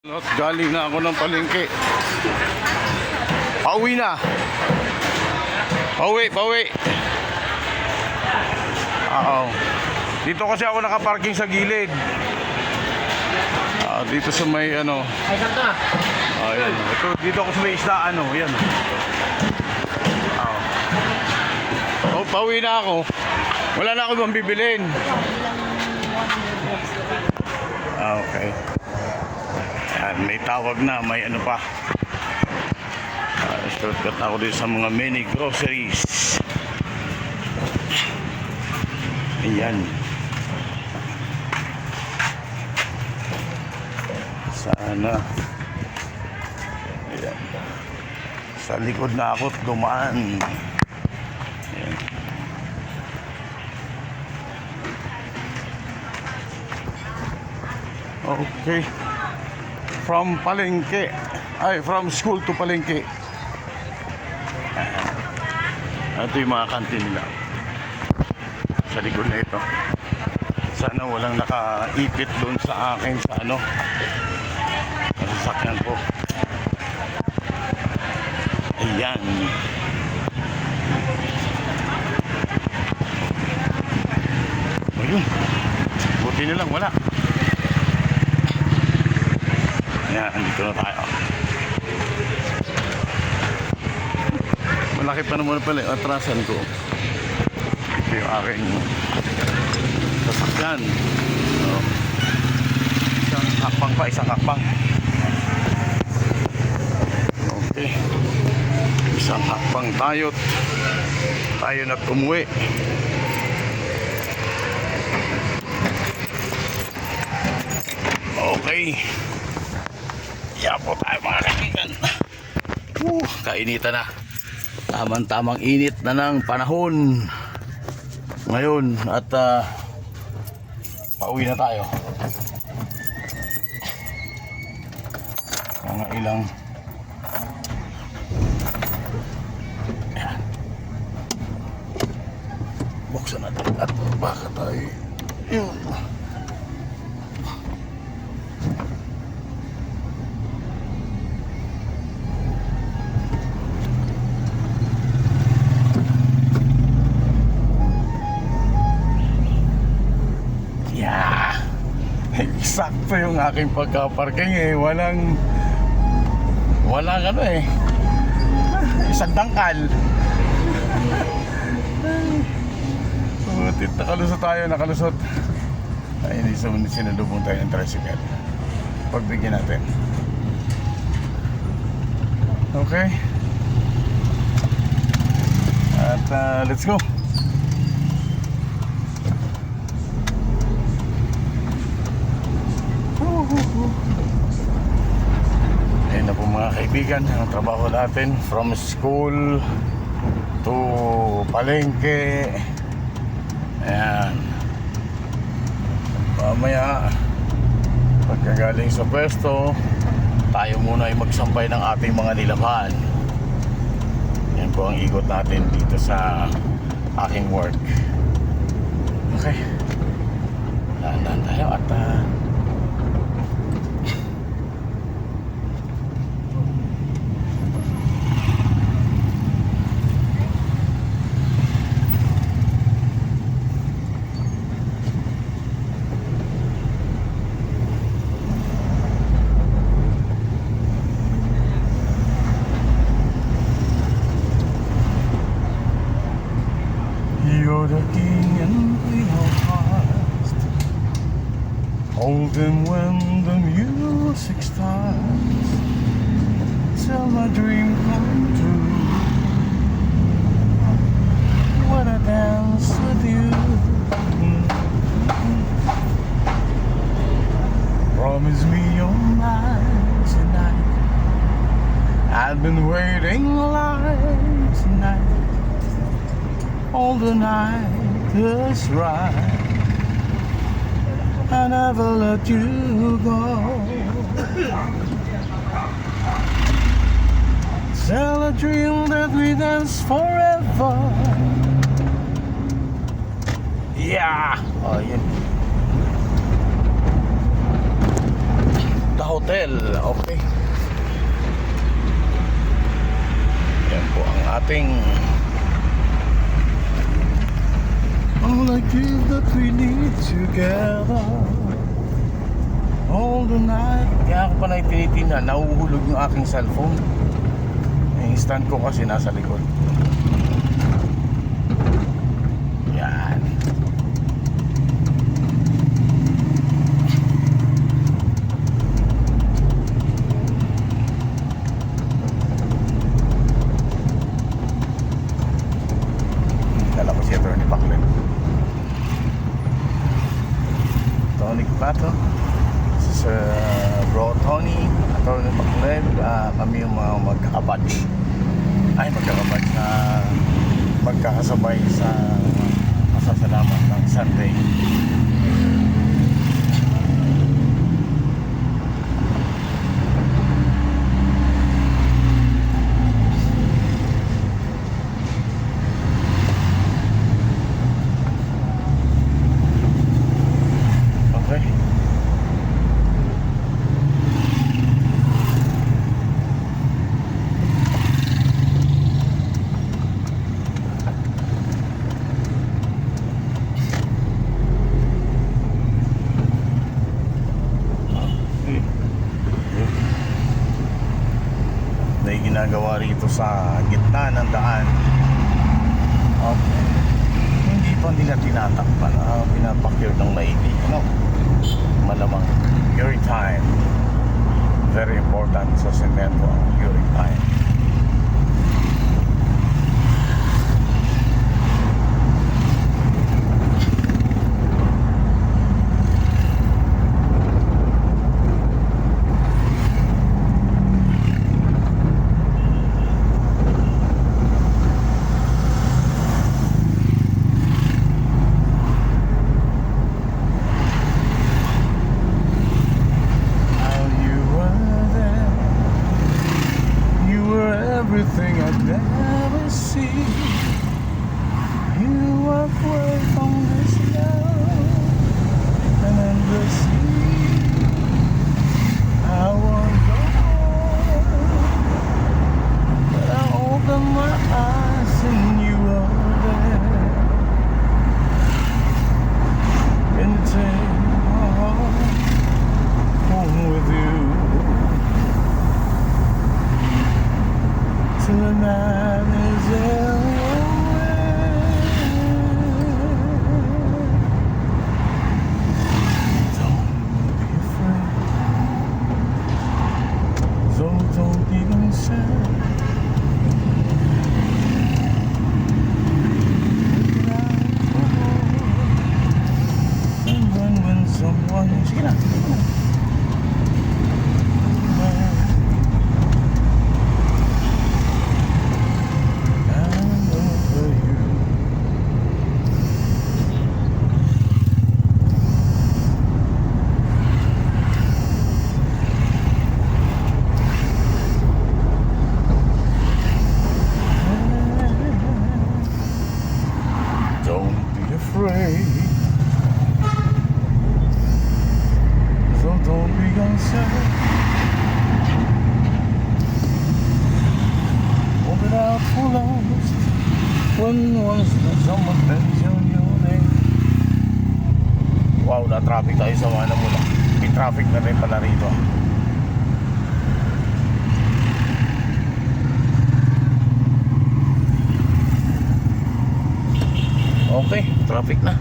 Galing na ako ng palengke. Pauwi na. Pauwi. Oo. Dito kasi ako nakaparking sa gilid. Dito sa may ano. Ay, sakto na. Ayan. Ito, dito ako sa may isdaan. Yan. Pauwi na ako. Wala na ako bang bibilin. Okay. Yan, may tawag na, may ano pa. Shortcut na ako dito sa mga mini groceries. Ayan. Sana. Ayan. Sa likod na ako dumaan. Ayan. Okay. From palengke. From school to palengke. Ito yung mga kantin nila. Sa likod na ito. Sana walang nakaipit doon sa akin sa ano. Sa sasakyan ko. Ayan. Ayun. Buti na lang wala. Ayan, dito na tayo. Malaki pa naman pala yung atrasan ko. Ito yung aking sasakyan. Isang hakbang pa, isang hakbang. Okay. Isang hakbang tayo na umuwi. Okay. Yan po tayo mga kaibigan. Kainitan na. Tamang-tamang init na ng panahon ngayon at pauwi na tayo. Mga ilang ayan. Buksan natin at baka tayo yun. Sakto yung aking pagka-parking walang ano isang dangkal. Sulit, nakalusot. Ay, hindi sinalubong tayo ng tricycle. Pagbigyan natin. Okay. At let's go. Ayun na po mga kaibigan, ang trabaho natin from school to palengke. Ayan. Mamaya pagkagaling sa pwesto, tayo muna ay magsampay ng ating mga nilabhan. Yan po ang ikot natin dito sa aking work. Okay. Dahan-dahan tayo at you're the king and queen of hearts. Hold them when the music starts. Till my dream come true. Wanna dance with you. Promise me you're mine tonight. I've been waiting line tonight. All the night is right. I never let you go. Tell a dream that we dance forever. Yeah. Oh, yeah. the hotel. Okay. Yan po ang ating all I give that we need together all the night. Kaya ako pa na tinitingnan, nahuhulog yung aking cellphone. Yung stand ko kasi nasa likod. Yan. Kala ko si Atty. Paclen. Tony Pato. This is Bro Tony, Atty. Paclen. Kami yung mga magkakabatch. Ay, magkakabatch na magkakasabay sa pasasalamat ng Sunday. Okay. May ginagawa rito sa gitna ng daan. Okay. Hindi pa nila tinatakpan. Pinapakir ng maigi. No? Malamang. Urine time. Very important sa semento ang urine time. Everything I've never seen. You walk away from this love and endless sea. I won't go, but I open my eyes and you are there. And you take my heart home with you. The night is away. Don't be afraid. So don't even say. And when someone is don't be afraid. So don't be concerned. Walk it out for lost when once someone mentions your name. Wow, na-traffic tayo sa Manamula. May traffic na rin pala rito. Okay, traffic na.